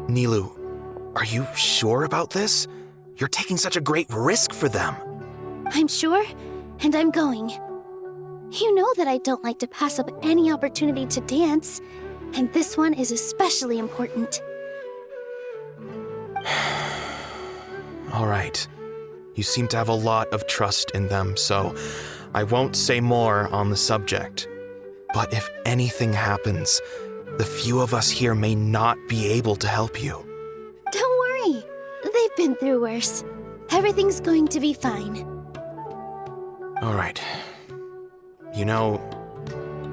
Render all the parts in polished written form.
Nilu, are you sure about this? You're taking such a great risk for them. I'm sure, and I'm going. You know that I don't like to pass up any opportunity to dance, and this one is especially important. All right. You seem to have a lot of trust in them, so I won't say more on the subject. But if anything happens, the few of us here may not be able to help you. Don't worry. They've been through worse. Everything's going to be fine. All right. You know,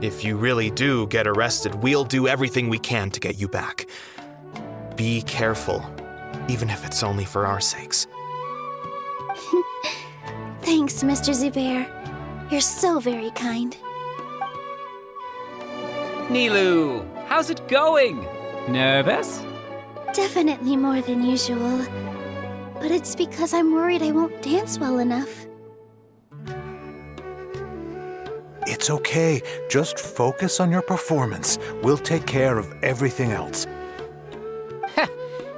if you really do get arrested, we'll do everything we can to get you back. Be careful, even if it's only for our sakes. Thanks, Mr. Zubair. You're so very kind. Nilu, how's it going? Nervous? Definitely more than usual. But it's because I'm worried I won't dance well enough. It's okay. Just focus on your performance. We'll take care of everything else.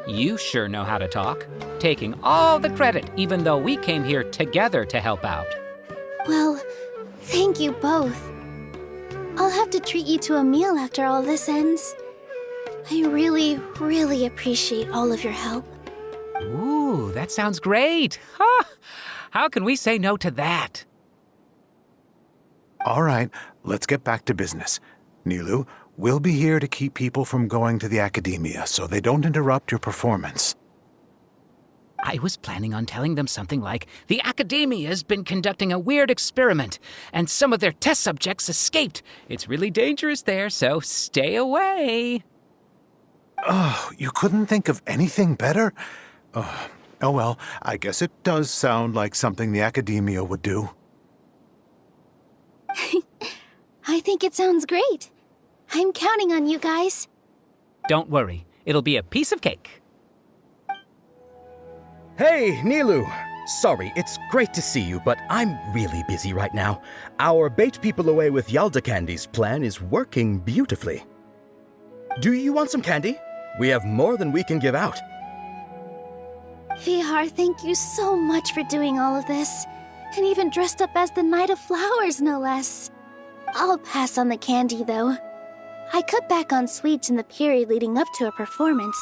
You sure know how to talk. Taking all the credit, even though we came here together to help out. Well, thank you both. I'll have to treat you to a meal after all this ends. I really appreciate all of your help. Ooh, that sounds great. Huh? How can we say no to that? All right, let's get back to business. Nilu, we'll be here to keep people from going to the academia so they don't interrupt your performance. I was planning on telling them something like, the Academia's been conducting a weird experiment, and some of their test subjects escaped. It's really dangerous there, so stay away. Oh, you couldn't think of anything better? Oh well, I guess it does sound like something the Academia would do. I think it sounds great. I'm counting on you guys. Don't worry, it'll be a piece of cake. Hey, Nilu! Sorry, it's great to see you, but I'm really busy right now. Our Bait People Away with Yalda Candies plan is working beautifully. Do you want some candy? We have more than we can give out. Vihar, thank you so much for doing all of this. And even dressed up as the Knight of Flowers, no less. I'll pass on the candy, though. I cut back on sweets in the period leading up to a performance,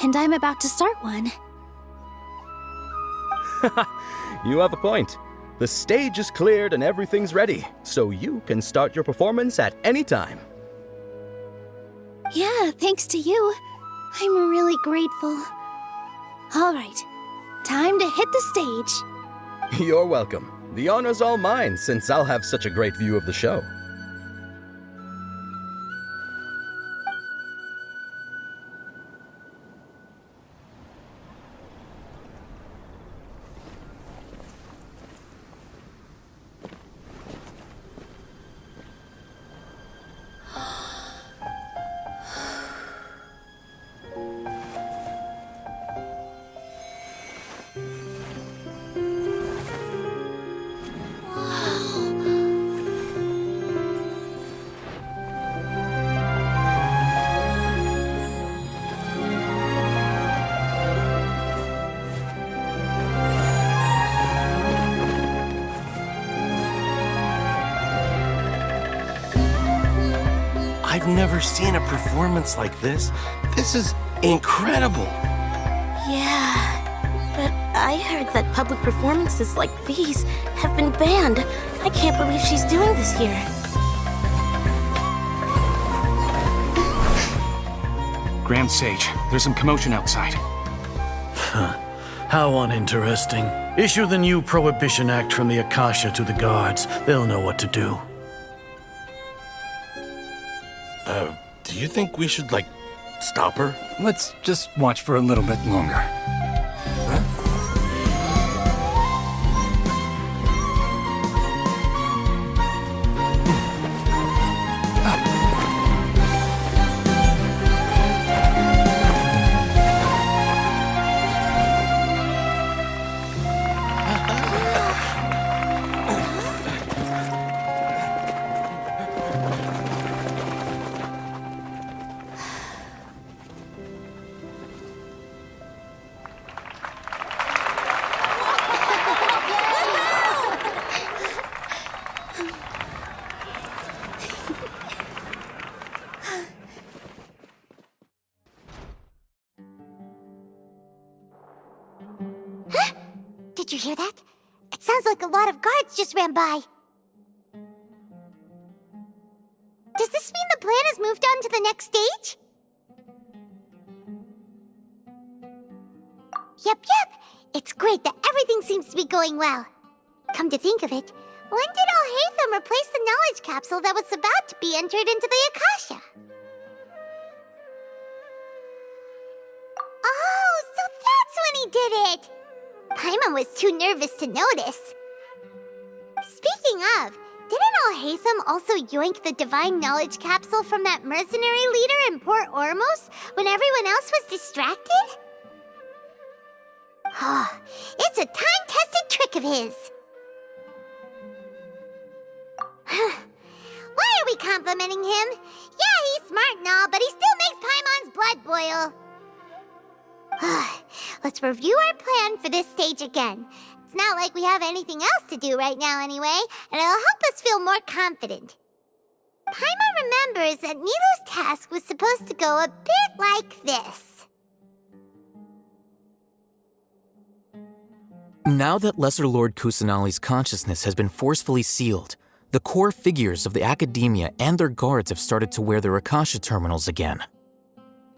and I'm about to start one. You have a point. The stage is cleared and everything's ready, so you can start your performance at any time. Yeah, thanks to you. I'm really grateful. All right, time to hit the stage. You're welcome. The honor's all mine, since I'll have such a great view of the show. I've never seen a performance like this. This is incredible. Yeah, but I heard that public performances like these have been banned. I can't believe she's doing this here. Grand Sage, there's some commotion outside. How uninteresting. Issue the new Prohibition Act from the Akasha to the guards. They'll know what to do. Do you think we should, stop her? Let's just watch for a little bit longer. Did you hear that? It sounds like a lot of guards just ran by. Does this mean the plan has moved on to the next stage? Yep. It's great that everything seems to be going well. Come to think of it, when did Alhaitham replace the knowledge capsule that was about to be entered into the Akasha? Oh, so that's when he did it! Paimon was too nervous to notice. Speaking of, didn't Alhaitham also yoink the divine knowledge capsule from that mercenary leader in Port Ormos when everyone else was distracted? Oh, it's a time-tested trick of his. Why are we complimenting him? Yeah, he's smart and all, but he still makes Paimon's blood boil. Let's review our plan for this stage again. It's not like we have anything else to do right now anyway, and it'll help us feel more confident. Paimon remembers that Nilou's task was supposed to go a bit like this. Now that Lesser Lord Kusanali's consciousness has been forcefully sealed, the core figures of the academia and their guards have started to wear their Akasha terminals again.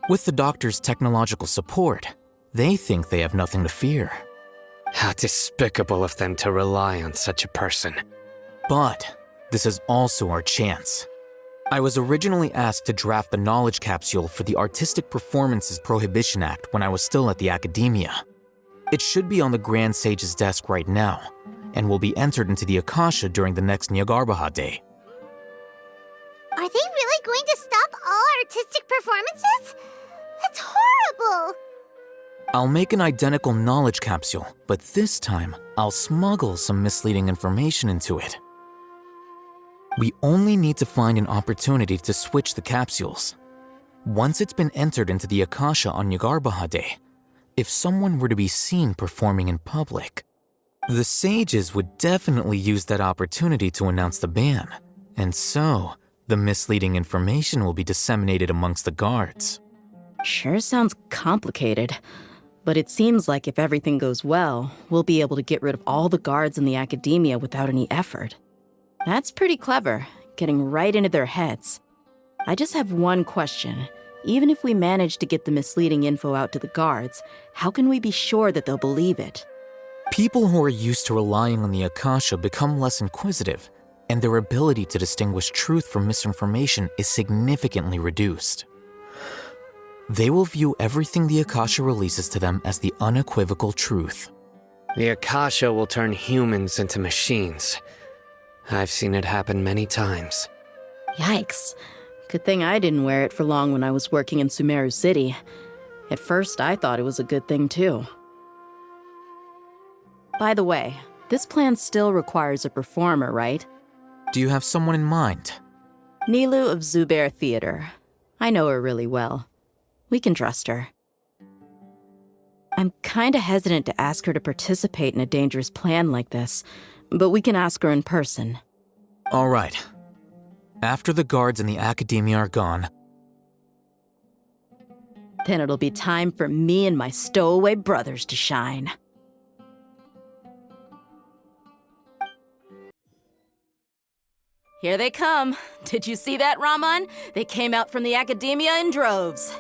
With the doctor's technological support, they think they have nothing to fear. How despicable of them to rely on such a person. But this is also our chance. I was originally asked to draft the knowledge capsule for the Artistic Performances Prohibition Act when I was still at the academia. It should be on the Grand Sage's desk right now, and will be entered into the Akasha during the next Nyargarbaha Day. Are they really going to stop all artistic performances? That's horrible! I'll make an identical knowledge capsule, but this time, I'll smuggle some misleading information into it. We only need to find an opportunity to switch the capsules. Once it's been entered into the Akasha on Nyargarbaha Day, if someone were to be seen performing in public, the sages would definitely use that opportunity to announce the ban, and so the misleading information will be disseminated amongst the guards. Sure sounds complicated, but it seems like if everything goes well, we'll be able to get rid of all the guards in the academia without any effort. That's pretty clever, getting right into their heads. I just have one question. Even if we manage to get the misleading info out to the guards, how can we be sure that they'll believe it? People who are used to relying on the Akasha become less inquisitive, and their ability to distinguish truth from misinformation is significantly reduced. They will view everything the Akasha releases to them as the unequivocal truth. The Akasha will turn humans into machines. I've seen it happen many times. Yikes. Good thing I didn't wear it for long when I was working in Sumeru City. At first, I thought it was a good thing too. By the way, this plan still requires a performer, right? Do you have someone in mind? Nilou of Zubair Theater. I know her really well. We can trust her. I'm kinda hesitant to ask her to participate in a dangerous plan like this, but we can ask her in person. All right. After the guards and the academia are gone, then it'll be time for me and my stowaway brothers to shine. Here they come. Did you see that, Raman? They came out from the academia in droves.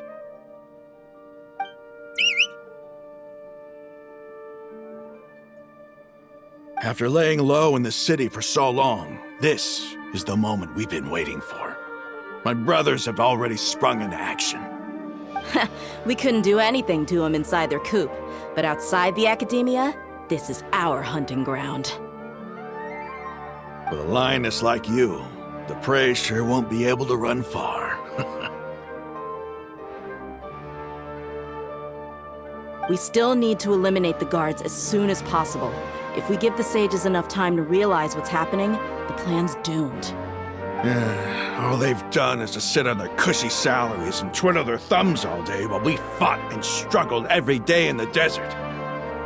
After laying low in the city for so long, this is the moment we've been waiting for. My brothers have already sprung into action. We couldn't do anything to them inside their coop, but outside the academia, this is our hunting ground. With a lioness like you, the prey sure won't be able to run far. We still need to eliminate the guards as soon as possible. If we give the sages enough time to realize what's happening, the plan's doomed. All they've done is to sit on their cushy salaries and twiddle their thumbs all day while we fought and struggled every day in the desert.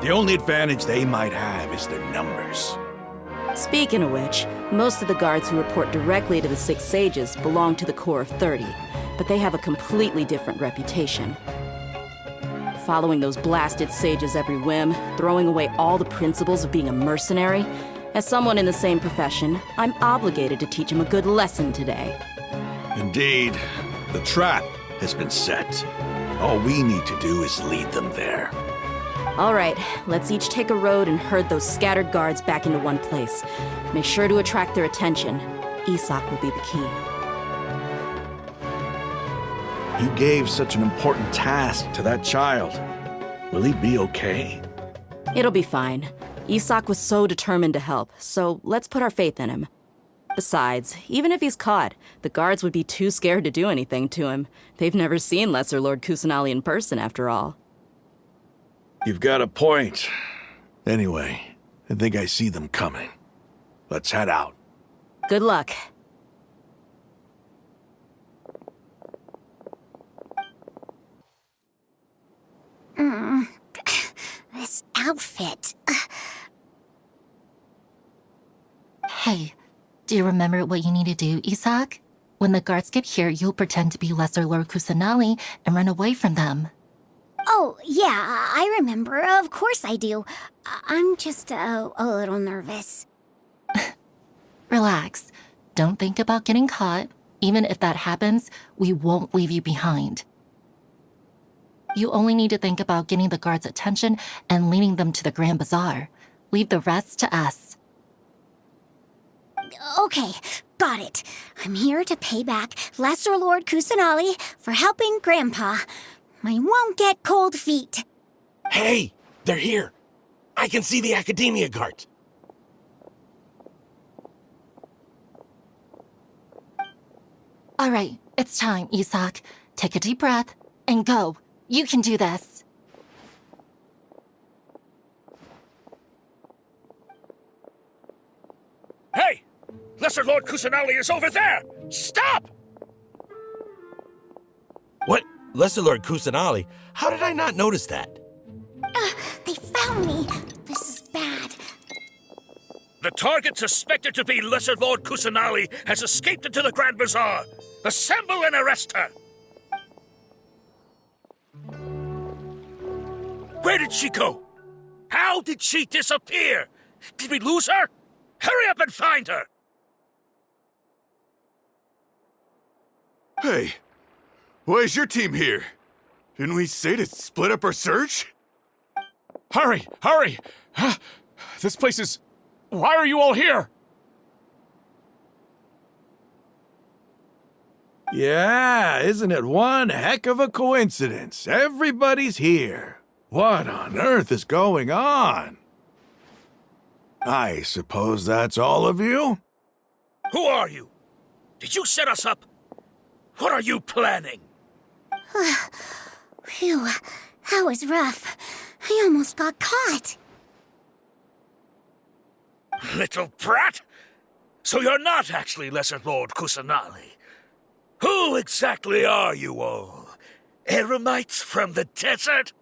The only advantage they might have is their numbers. Speaking of which, most of the guards who report directly to the Six Sages belong to the Corps of 30, but they have a completely different reputation. following those blasted sages every whim, throwing away all the principles of being a mercenary. As someone in the same profession, I'm obligated to teach him a good lesson today. Indeed, the trap has been set. All we need to do is lead them there. All right, let's each take a road and herd those scattered guards back into one place. Make sure to attract their attention. Isak will be the key. You gave such an important task to that child. Will he be okay? It'll be fine. Isak was so determined to help, so let's put our faith in him. Besides, even if he's caught, the guards would be too scared to do anything to him. They've never seen Lesser Lord Kusanali in person, after all. You've got a point. Anyway, I think I see them coming. Let's head out. Good luck. This outfit. Hey, do you remember what you need to do, Isak? When the guards get here, you'll pretend to be Lesser Lord Kusanali and run away from them. Oh, yeah, I remember. Of course I do. I'm just a little nervous. Relax. Don't think about getting caught. Even if that happens, we won't leave you behind. You only need to think about getting the guards' attention and leading them to the Grand Bazaar. Leave the rest to us. Okay, got it. I'm here to pay back Lesser Lord Kusanali for helping Grandpa. I won't get cold feet. Hey, they're here. I can see the Academia guards. All right, it's time, Isak. Take a deep breath and go. You can do this. Hey! Lesser Lord Kusanali is over there! Stop! What? Lesser Lord Kusanali? How did I not notice that? They found me. This is bad. The target suspected to be Lesser Lord Kusanali has escaped into the Grand Bazaar. Assemble and arrest her! Where did she go? How did she disappear? Did we lose her? Hurry up and find her! Hey, why is your team here? Didn't we say to split up our search? Hurry! Hurry! This place is... Why are you all here? Yeah, isn't it one heck of a coincidence? Everybody's here. What on earth is going on? I suppose that's all of you? Who are you? Did you set us up? What are you planning? Phew, that was rough. I almost got caught. Little brat! So you're not actually Lesser Lord Kusanali. Who exactly are you all? Eremites from the desert?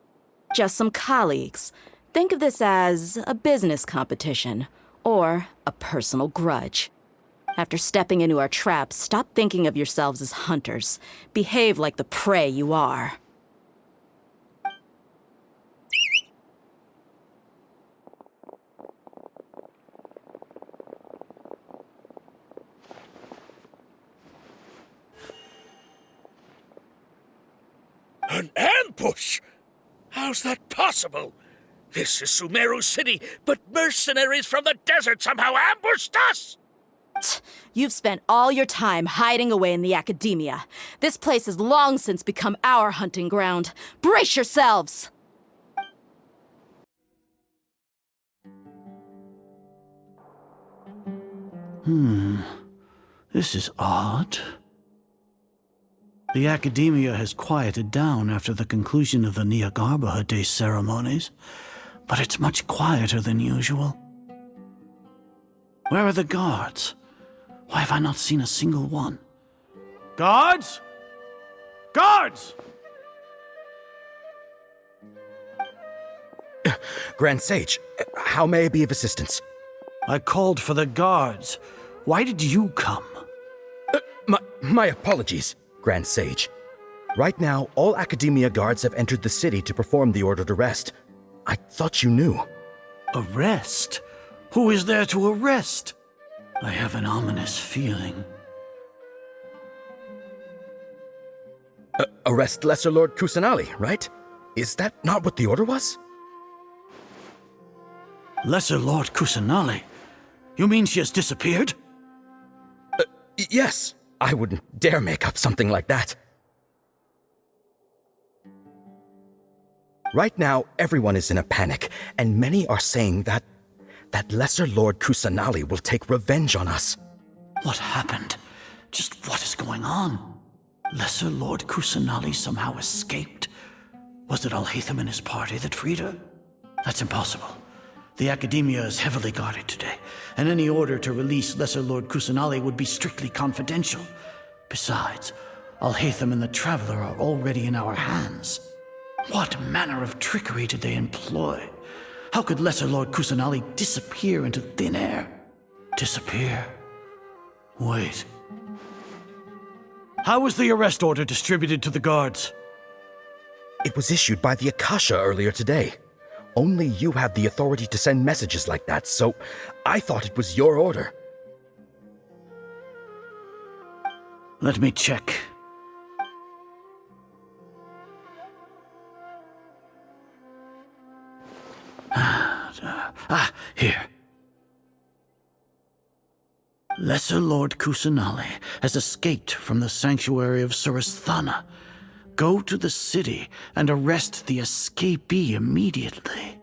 Just some colleagues. Think of this as a business competition, or a personal grudge. After stepping into our traps, stop thinking of yourselves as hunters. Behave like the prey you are. An ambush? How's that possible? This is Sumeru City, but mercenaries from the desert somehow ambushed us! You've spent all your time hiding away in the Academia. This place has long since become our hunting ground. Brace yourselves! This is odd. The Academia has quieted down after the conclusion of the Niagarbha Day ceremonies, but it's much quieter than usual. Where are the guards? Why have I not seen a single one? Guards? Guards! Grand Sage, how may I be of assistance? I called for the guards. Why did you come? My apologies, Grand Sage. Right now, all Academia guards have entered the city to perform the ordered arrest. I thought you knew. Arrest? Who is there to arrest? I have an ominous feeling. Arrest Lesser Lord Kusanali, right? Is that not what the order was? Lesser Lord Kusanali? You mean she has disappeared? Yes. I wouldn't dare make up something like that. Right now, everyone is in a panic, and many are saying that Lesser Lord Kusanali will take revenge on us. What happened? Just what is going on? Lesser Lord Kusanali somehow escaped? Was it Alhaitham and his party that freed her? That's impossible. The Academia is heavily guarded today, and any order to release Lesser Lord Kusanali would be strictly confidential. Besides, Alhaitham and the Traveler are already in our hands. What manner of trickery did they employ? How could Lesser Lord Kusanali disappear into thin air? Disappear? Wait. How was the arrest order distributed to the guards? It was issued by the Akasha earlier today. Only you have the authority to send messages like that, so I thought it was your order. Let me check. Here. Lesser Lord Kusanali has escaped from the sanctuary of Surasthana. Go to the city and arrest the escapee immediately.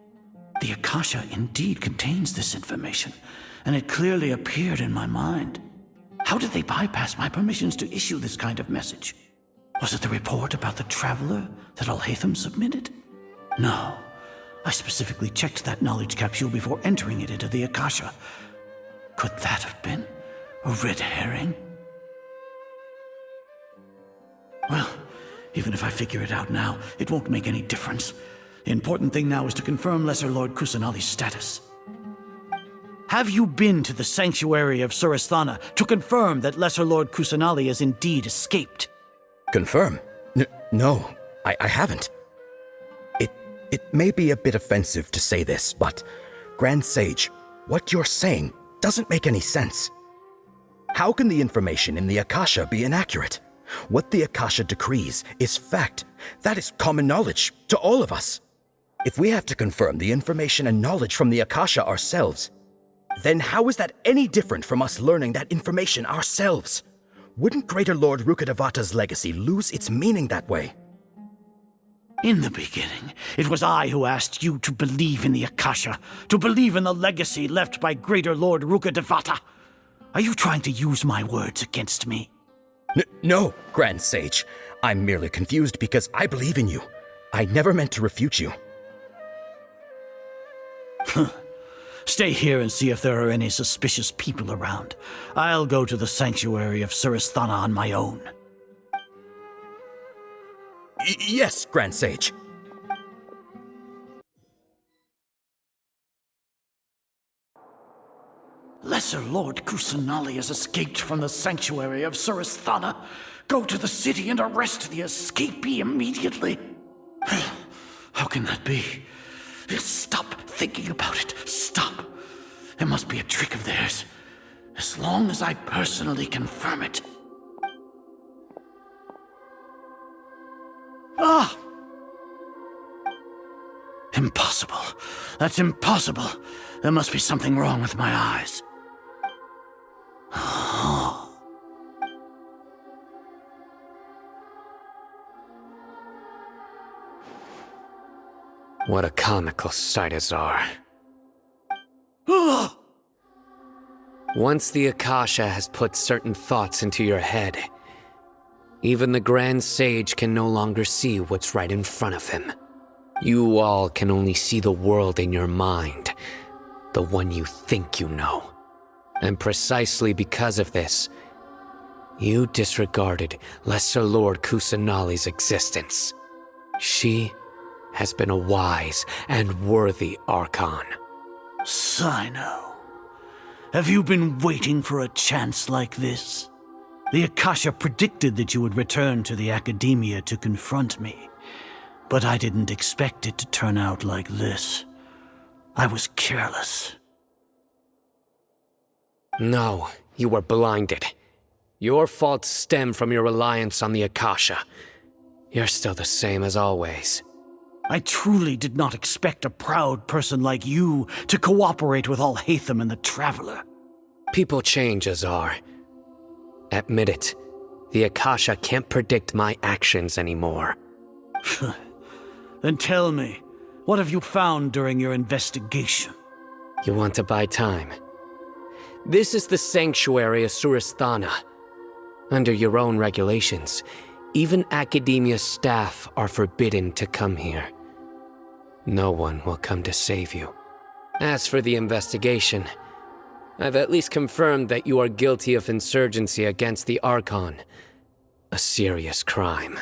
The Akasha indeed contains this information, and it clearly appeared in my mind. How did they bypass my permissions to issue this kind of message? Was it the report about the Traveler that Alhaitham submitted? No. I specifically checked that knowledge capsule before entering it into the Akasha. Could that have been a red herring? Well, even if I figure it out now, it won't make any difference. The important thing now is to confirm Lesser Lord Kusanali's status. Have you been to the sanctuary of Surasthana to confirm that Lesser Lord Kusanali has indeed escaped? Confirm? No, I haven't. It may be a bit offensive to say this, but Grand Sage, what you're saying doesn't make any sense. How can the information in the Akasha be inaccurate? What the Akasha decrees is fact. That is common knowledge to all of us. If we have to confirm the information and knowledge from the Akasha ourselves, then how is that any different from us learning that information ourselves? Wouldn't Greater Lord Rukkhadevata's legacy lose its meaning that way? In the beginning, it was I who asked you to believe in the Akasha, to believe in the legacy left by Greater Lord Rukkhadevata. Are you trying to use my words against me? No, Grand Sage. I'm merely confused because I believe in you. I never meant to refute you. Stay here and see if there are any suspicious people around. I'll go to the sanctuary of Surasthana on my own. Yes, Grand Sage. Lesser Lord Kusanali has escaped from the sanctuary of Surasthana. Go to the city and arrest the escapee immediately. How can that be? Stop thinking about it. Stop. It must be a trick of theirs. As long as I personally confirm it. Ah! Impossible. That's impossible. There must be something wrong with my eyes. What a comical sight, Azar. Once the Akasha has put certain thoughts into your head, even the Grand Sage can no longer see what's right in front of him. You all can only see the world in your mind, the one you think you know. And precisely because of this, you disregarded Lesser Lord Kusanali's existence. She has been a wise and worthy Archon. Sino, have you been waiting for a chance like this? The Akasha predicted that you would return to the Academia to confront me, but I didn't expect it to turn out like this. I was careless. No, you were blinded. Your faults stem from your reliance on the Akasha. You're still the same as always. I truly did not expect a proud person like you to cooperate with Alhaitham and the Traveler. People change, Azar. Admit it. The Akasha can't predict my actions anymore. Then tell me, what have you found during your investigation? You want to buy time? This is the sanctuary of Surasthana. Under your own regulations, even Academia staff are forbidden to come here. No one will come to save you. As for the investigation, I've at least confirmed that you are guilty of insurgency against the Archon. A serious crime.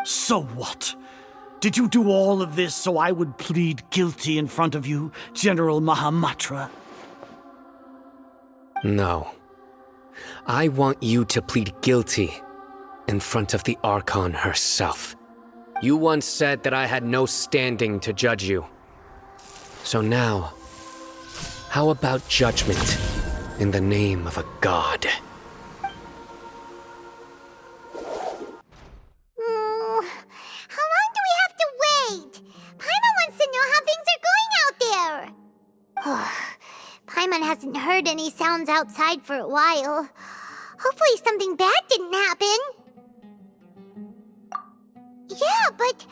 So what? Did you do all of this so I would plead guilty in front of you, General Mahamatra? No. I want you to plead guilty in front of the Archon herself. You once said that I had no standing to judge you. So now, how about judgment in the name of a god? How long do we have to wait? Paimon wants to know how things are going out there. Paimon hasn't heard any sounds outside for a while. Hopefully something bad didn't happen. Yeah, but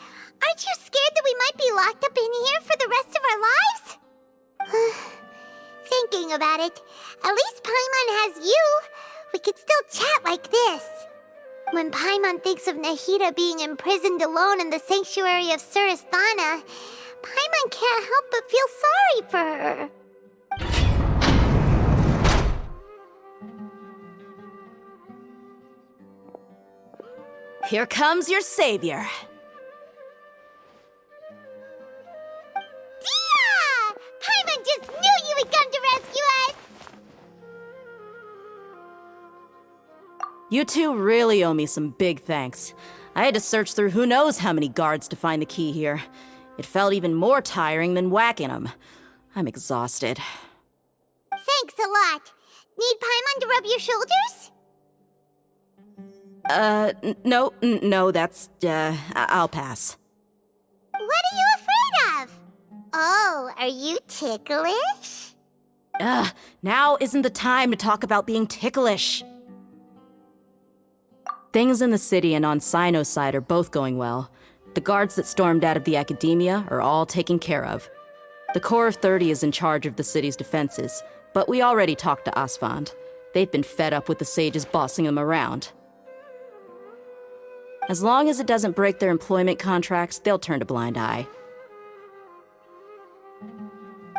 aren't you scared that we might be locked up in here for the rest of our lives? Thinking about it, at least Paimon has you. We could still chat like this. When Paimon thinks of Nahida being imprisoned alone in the sanctuary of Surasthana, Paimon can't help but feel sorry for her. Here comes your savior. Dia! Paimon just knew you would come to rescue us! You two really owe me some big thanks. I had to search through who knows how many guards to find the key here. It felt even more tiring than whacking them. I'm exhausted. Thanks a lot. Need Paimon to rub your shoulders? No, that's, I'll pass. What are you afraid of? Oh, are you ticklish? Now isn't the time to talk about being ticklish. Things in the city and on Sino's side are both going well. The guards that stormed out of the Academia are all taken care of. The Corps of 30 is in charge of the city's defenses, but we already talked to Asfand. They've been fed up with the sages bossing them around. As long as it doesn't break their employment contracts, they'll turn a blind eye.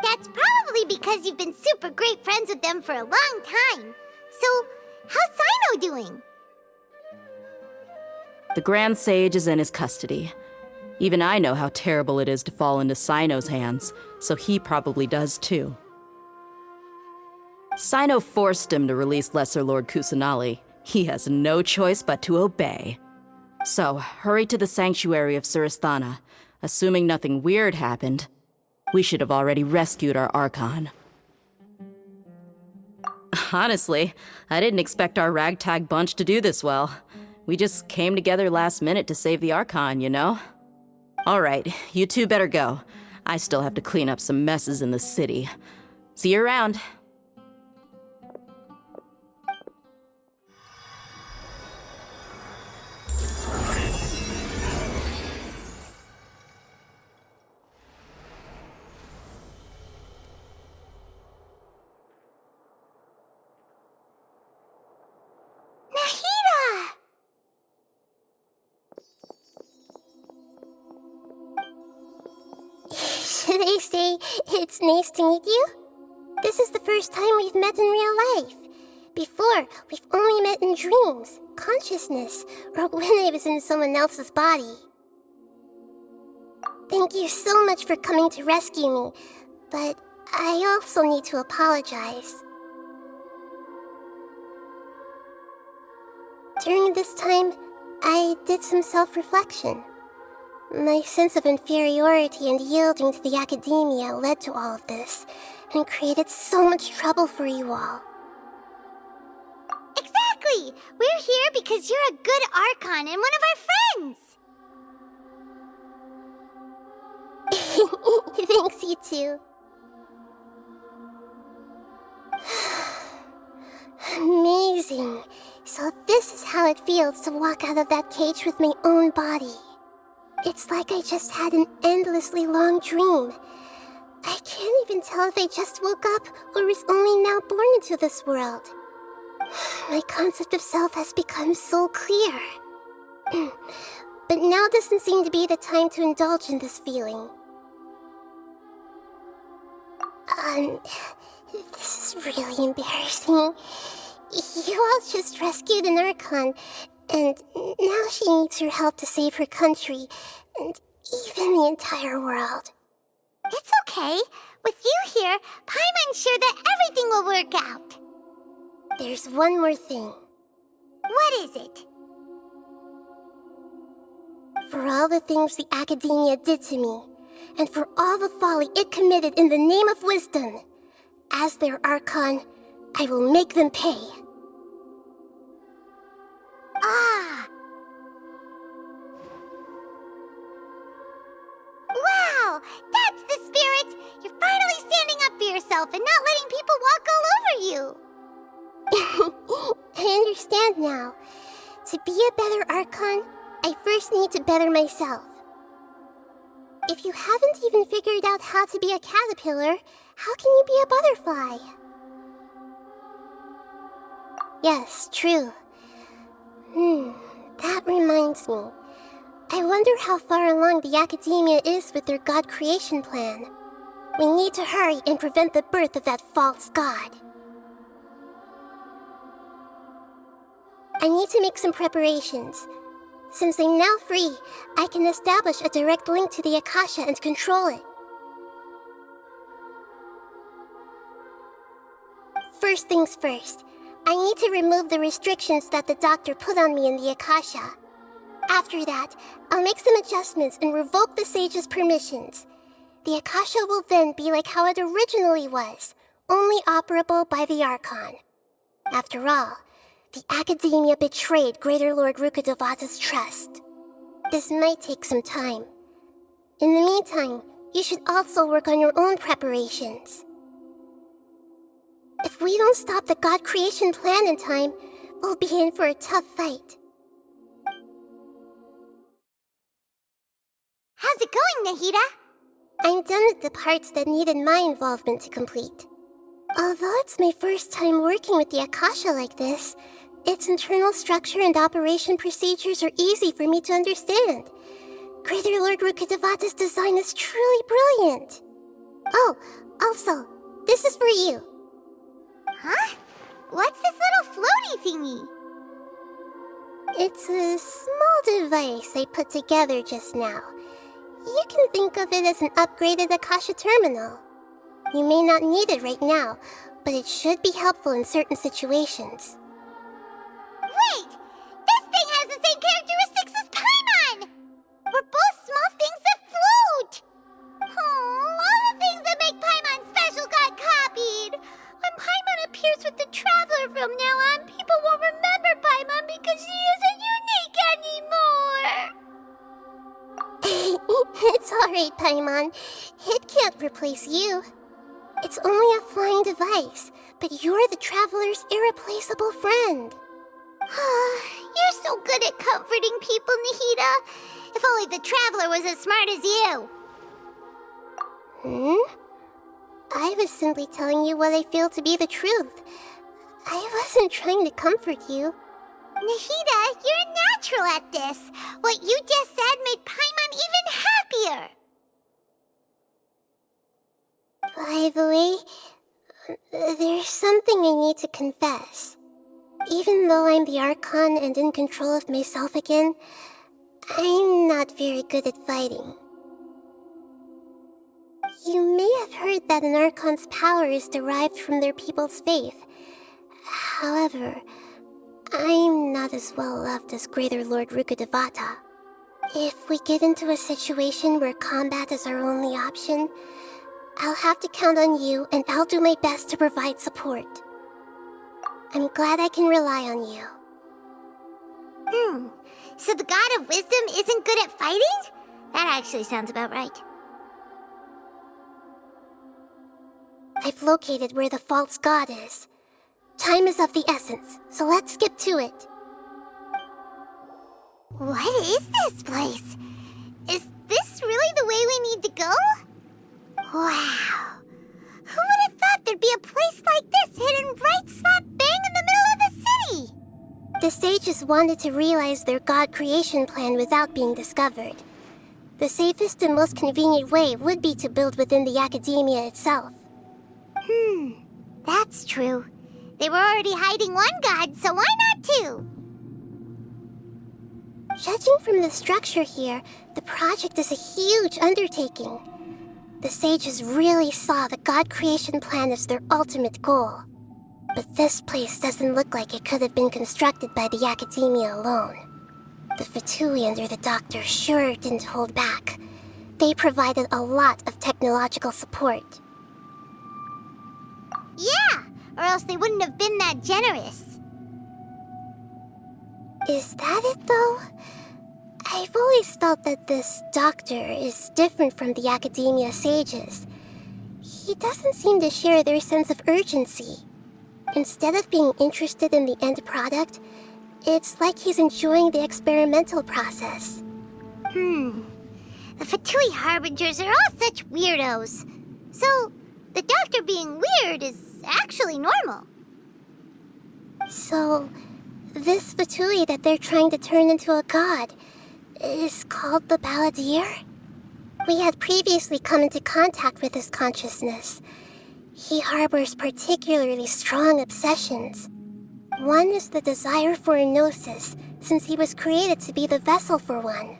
That's probably because you've been super great friends with them for a long time. So, how's Sino doing? The Grand Sage is in his custody. Even I know how terrible it is to fall into Sino's hands, so he probably does too. Sino forced him to release Lesser Lord Kusanali. He has no choice but to obey. So, hurry to the sanctuary of Surasthana. Assuming nothing weird happened, we should have already rescued our Archon. Honestly, I didn't expect our ragtag bunch to do this well. We just came together last minute to save the Archon, you know? Alright, you two better go. I still have to clean up some messes in the city. See you around. They say it's nice to meet you. This is the first time we've met in real life. Before, we've only met in dreams, consciousness, or when I was in someone else's body. Thank you so much for coming to rescue me, but I also need to apologize. During this time, I did some self-reflection. My sense of inferiority and yielding to the academia led to all of this, and created so much trouble for you all. Exactly! We're here because you're a good Archon and one of our friends! Thanks, you two. Amazing. So this is how it feels to walk out of that cage with my own body. It's like I just had an endlessly long dream. I can't even tell if I just woke up or was only now born into this world. My concept of self has become so clear. But now doesn't seem to be the time to indulge in this feeling. This is really embarrassing. You all just rescued an Archon, and now she needs your help to save her country, and even the entire world. It's okay. With you here, Paimon's sure that everything will work out. There's one more thing. What is it? For all the things the academia did to me, and for all the folly it committed in the name of wisdom, as their Archon, I will make them pay. Ah! Wow! That's the spirit! You're finally standing up for yourself and not letting people walk all over you! I understand now. To be a better Archon, I first need to better myself. If you haven't even figured out how to be a caterpillar, how can you be a butterfly? Yes, true. That reminds me. I wonder how far along the academia is with their god creation plan. We need to hurry and prevent the birth of that false god. I need to make some preparations. Since I'm now free, I can establish a direct link to the Akasha and control it. First things first, I need to remove the restrictions that the doctor put on me in the Akasha. After that, I'll make some adjustments and revoke the sage's permissions. The Akasha will then be like how it originally was, only operable by the Archon. After all, the academia betrayed Greater Lord Rukkhadevata's trust. This might take some time. In the meantime, you should also work on your own preparations. If we don't stop the god creation plan in time, we'll be in for a tough fight. How's it going, Nahida? I'm done with the parts that needed my involvement to complete. Although it's my first time working with the Akasha like this, its internal structure and operation procedures are easy for me to understand. Greater Lord Rukkhadevata's design is truly brilliant. Oh, also, this is for you. Huh? What's this little floaty thingy? It's a small device I put together just now. You can think of it as an upgraded Akasha terminal. You may not need it right now, but it should be helpful in certain situations. Wait! This thing has the same characteristics as Paimon! We're both small things that float! Oh, all the things that make Paimon special got copied! When Paimon appears with the Traveler from now on, people won't remember Paimon because she isn't unique anymore! It's alright, Paimon. It can't replace you. It's only a flying device, but you're the Traveler's irreplaceable friend. You're so good at comforting people, Nahida. If only the Traveler was as smart as you. I was simply telling you what I feel to be the truth. I wasn't trying to comfort you. Nahida, you're natural at this. What you just said made Paimon even happier. By the way, there's something I need to confess. Even though I'm the Archon and in control of myself again, I'm not very good at fighting. You may have heard that an Archon's power is derived from their people's faith. However, I'm not as well loved as Greater Lord Rukadevata. If we get into a situation where combat is our only option, I'll have to count on you, and I'll do my best to provide support. I'm glad I can rely on you. So the God of Wisdom isn't good at fighting? That actually sounds about right. I've located where the false god is. Time is of the essence, so let's get to it. What is this place? Is this really the way we need to go? Wow. Who would have thought there'd be a place like this hidden right slap bang in the middle of the city? The sages wanted to realize their god creation plan without being discovered. The safest and most convenient way would be to build within the academia itself. That's true. They were already hiding one god, so why not two? Judging from the structure here, the project is a huge undertaking. The sages really saw the god creation plan as their ultimate goal. But this place doesn't look like it could have been constructed by the academia alone. The Fatui under the doctor sure didn't hold back. They provided a lot of technological support. Yeah, or else they wouldn't have been that generous. Is that it, though? I've always felt that this doctor is different from the academia sages. He doesn't seem to share their sense of urgency. Instead of being interested in the end product, it's like he's enjoying the experimental process. The Fatui Harbingers are all such weirdos. So, the doctor being weird is actually normal. So, this Fatui that they're trying to turn into a god is called the Balladeer? We had previously come into contact with his consciousness. He harbors particularly strong obsessions. One is the desire for a gnosis, since he was created to be the vessel for one.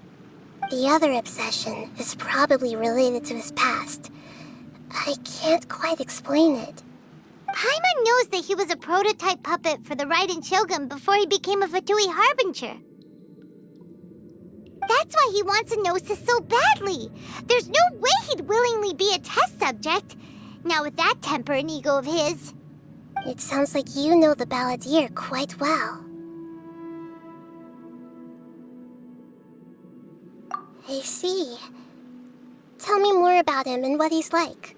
The other obsession is probably related to his past. I can't quite explain it. Paimon knows that he was a prototype puppet for the Raiden Shogun before he became a Fatui Harbinger. That's why he wants a gnosis so badly. There's no way he'd willingly be a test subject. Now with that temper and ego of his. It sounds like you know the Balladeer quite well. I see. Tell me more about him and what he's like.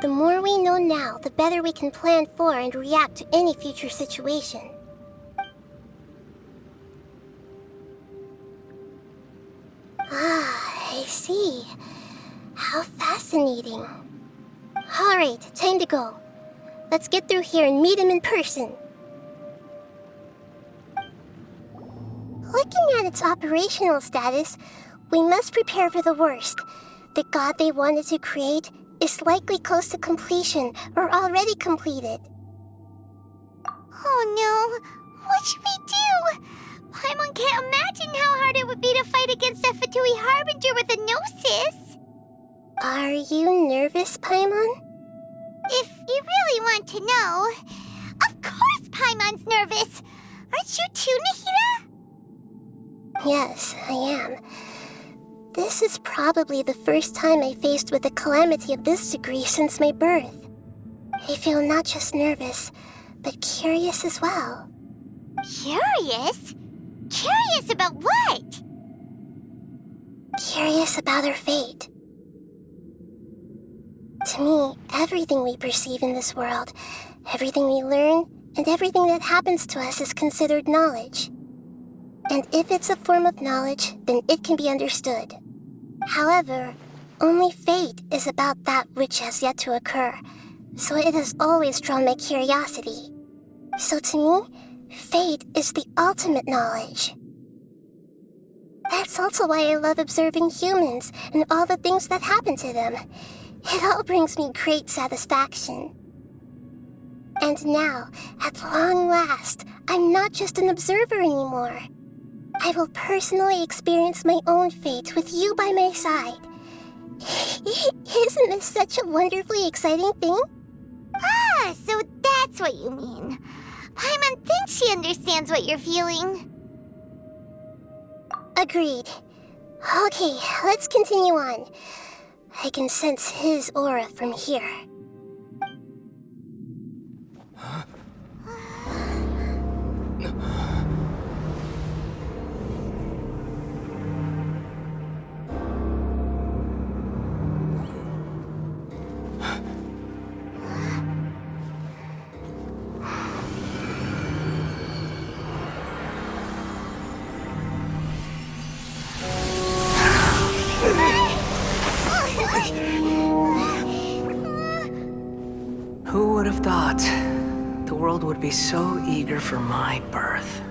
The more we know now, the better we can plan for and react to any future situation. I see. How fascinating. Alright, time to go. Let's get through here and meet him in person. Looking at its operational status, we must prepare for the worst. The god they wanted to create is likely close to completion or already completed. Oh no, what should we do? Paimon can't imagine how hard it would be to fight against a Fatui Harbinger with a gnosis. Are you nervous, Paimon? If you really want to know, of course Paimon's nervous. Aren't you too, Nahida? Yes, I am. This is probably the first time I faced with a calamity of this degree since my birth. I feel not just nervous, but curious as well. Curious? Curious about what? Curious about our fate. To me, everything we perceive in this world, everything we learn, and everything that happens to us is considered knowledge. And if it's a form of knowledge, then it can be understood. However, only fate is about that which has yet to occur, so it has always drawn my curiosity. So to me, fate is the ultimate knowledge. That's also why I love observing humans and all the things that happen to them. It all brings me great satisfaction. And now, at long last, I'm not just an observer anymore. I will personally experience my own fate with you by my side. Isn't this such a wonderfully exciting thing? Ah, so that's what you mean. Paimon thinks she understands what you're feeling. Agreed. Okay, let's continue on. I can sense his aura from here. Who would have thought the world would be so eager for my birth?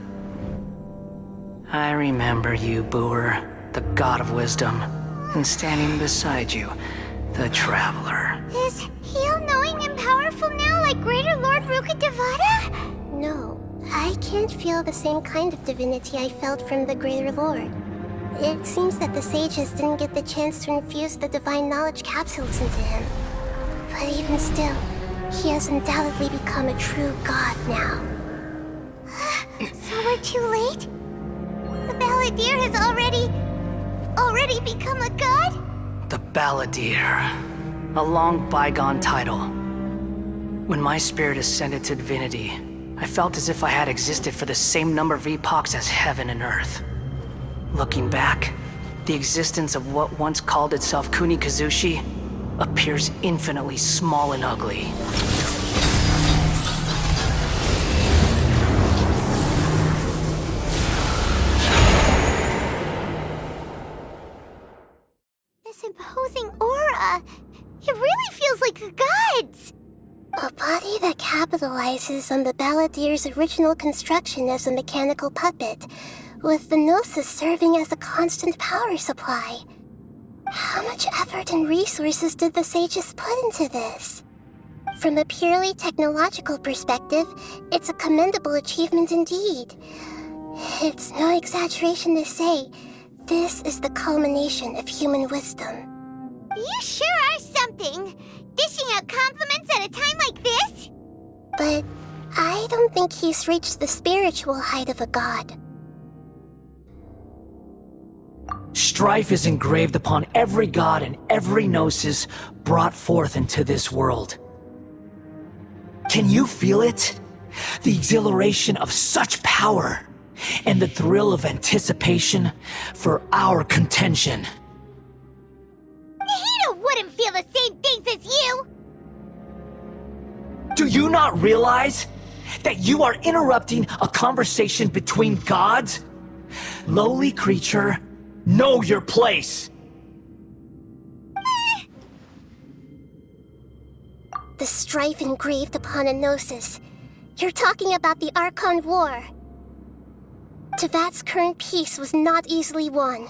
I remember you, Booer, the god of wisdom, and standing beside you, the traveler. Is he all-knowing and powerful now like Greater Lord Rukkhadevata? No, I can't feel the same kind of divinity I felt from the Greater Lord. It seems that the sages didn't get the chance to infuse the divine knowledge capsules into him. But even still, he has undoubtedly become a true god now. So we're too late? The Balladeer has already become a god? The Balladeer. A long bygone title. When my spirit ascended to divinity, I felt as if I had existed for the same number of epochs as heaven and earth. Looking back, the existence of what once called itself Kunikazushi appears infinitely small and ugly. This imposing aura, it really feels like the gods! A body that capitalizes on the Balladeer's original construction as a mechanical puppet, with the Gnosis serving as a constant power supply. How much effort and resources did the sages put into this? From a purely technological perspective, it's a commendable achievement indeed. It's no exaggeration to say, this is the culmination of human wisdom. You sure are something! Dishing out compliments at a time like this? But I don't think he's reached the spiritual height of a god. Strife is engraved upon every god and every gnosis brought forth into this world. Can you feel it? The exhilaration of such power, and the thrill of anticipation for our contention. Nahida wouldn't feel the same things as you! Do you not realize that you are interrupting a conversation between gods? Lowly creature, know your place! The strife engraved upon a gnosis. You're talking about the Archon War. Tevat's current peace was not easily won.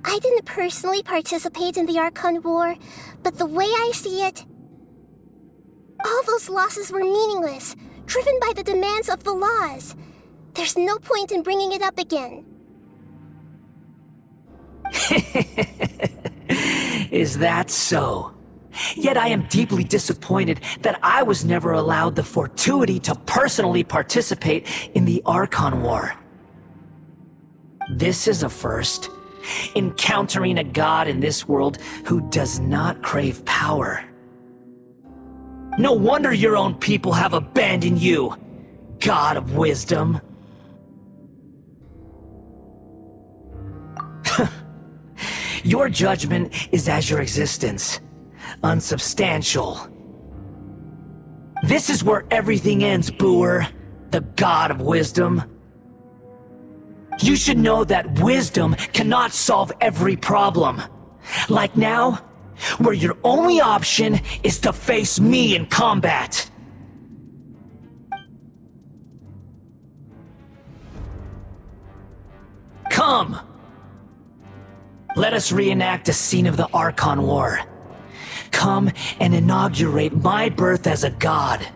I didn't personally participate in the Archon War, but the way I see it, all those losses were meaningless, driven by the demands of the laws. There's no point in bringing it up again. Is that so? Yet I am deeply disappointed that I was never allowed the fortuity to personally participate in the Archon War. This is a first. Encountering a god in this world who does not crave power. No wonder your own people have abandoned you, god of wisdom. Your judgment is as your existence, unsubstantial. This is where everything ends, Booer, the god of wisdom. You should know that wisdom cannot solve every problem. Like now, where your only option is to face me in combat. Come! Let us reenact a scene of the Archon War. Come and inaugurate my birth as a god.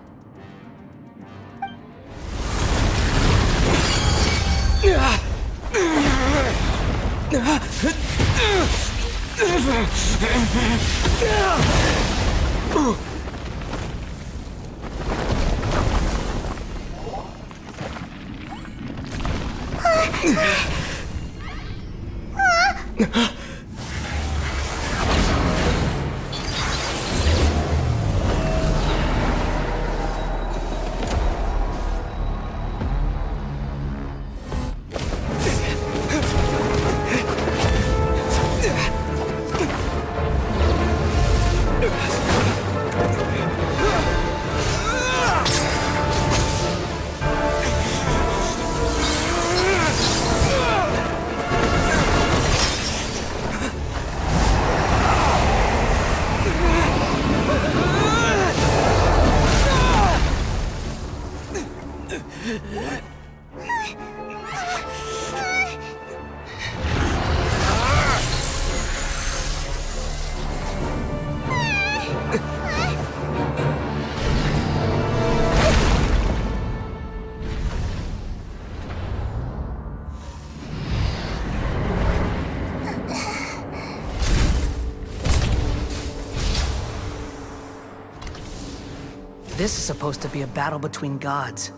This is supposed to be a battle between gods,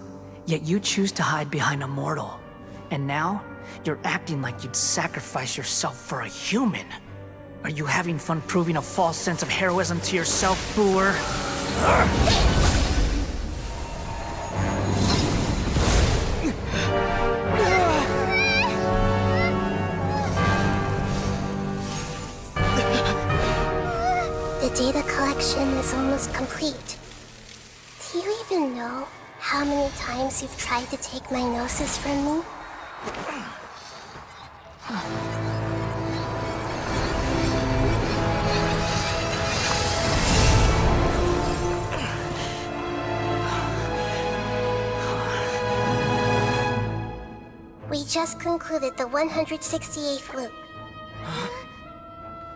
yet you choose to hide behind a mortal. And now, you're acting like you'd sacrifice yourself for a human. Are you having fun proving a false sense of heroism to yourself, Booer? The data collection is almost complete. Do you even know how many times you've tried to take my gnosis from me? We just concluded the 168th loop.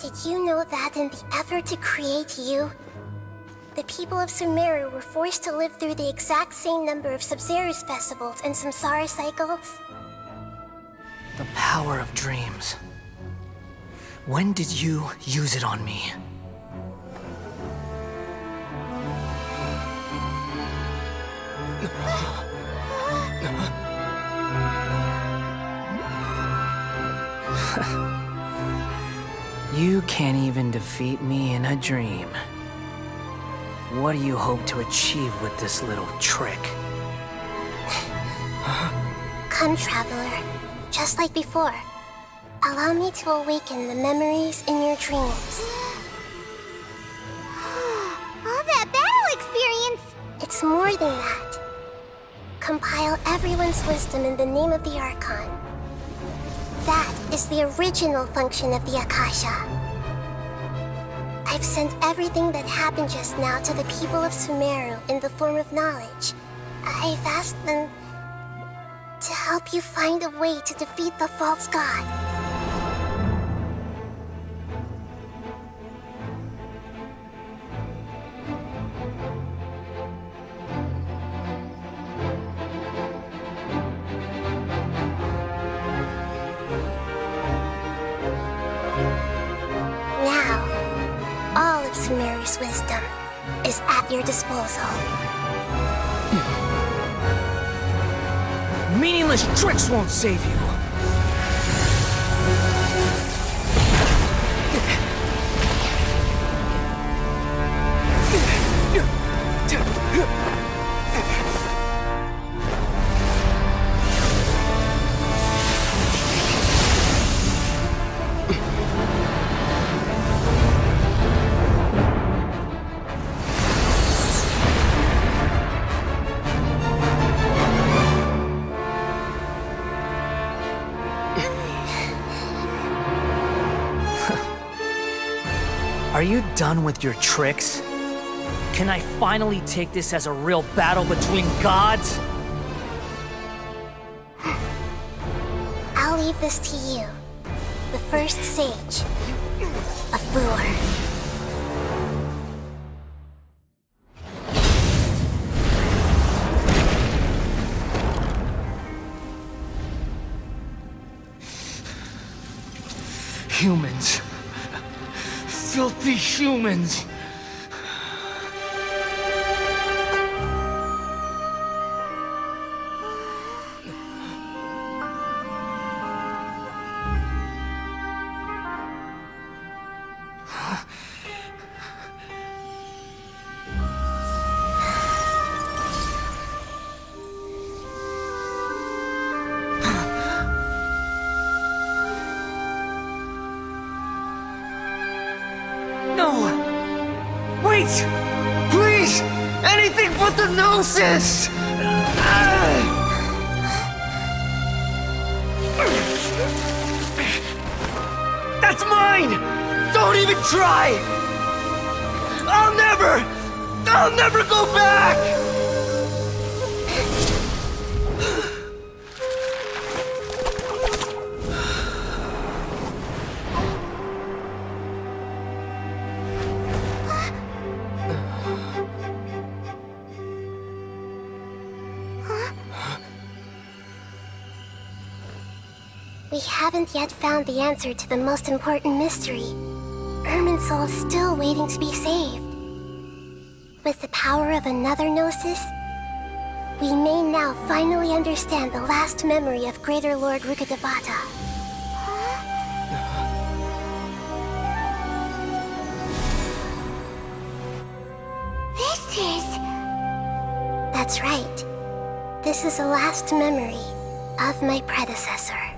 Did you know that in the effort to create you, the people of Sumeru were forced to live through the exact same number of Sub-Zerus festivals and Samsara cycles? The power of dreams. When did you use it on me? You can't even defeat me in a dream. What do you hope to achieve with this little trick? Come, Traveler. Just like before. Allow me to awaken the memories in your dreams. All that battle experience! It's more than that. Compile everyone's wisdom in the name of the Archon. That is the original function of the Akasha. I've sent everything that happened just now to the people of Sumeru in the form of knowledge. I've asked them to help you find a way to defeat the false god. Sumeru's wisdom is at your disposal. Meaningless tricks won't save you. Are you done with your tricks? Can I finally take this as a real battle between gods? I'll leave this to you, the first sage of Booer. Humans. Filthy humans! No! Wait! Please! Anything but the Gnosis! That's mine! Don't even try! I'll never go back! We haven't yet found the answer to the most important mystery. Irminsul is still waiting to be saved. With the power of another Gnosis, we may now finally understand the last memory of Greater Lord Rukkhadevata. This is... That's right. This is the last memory of my predecessor.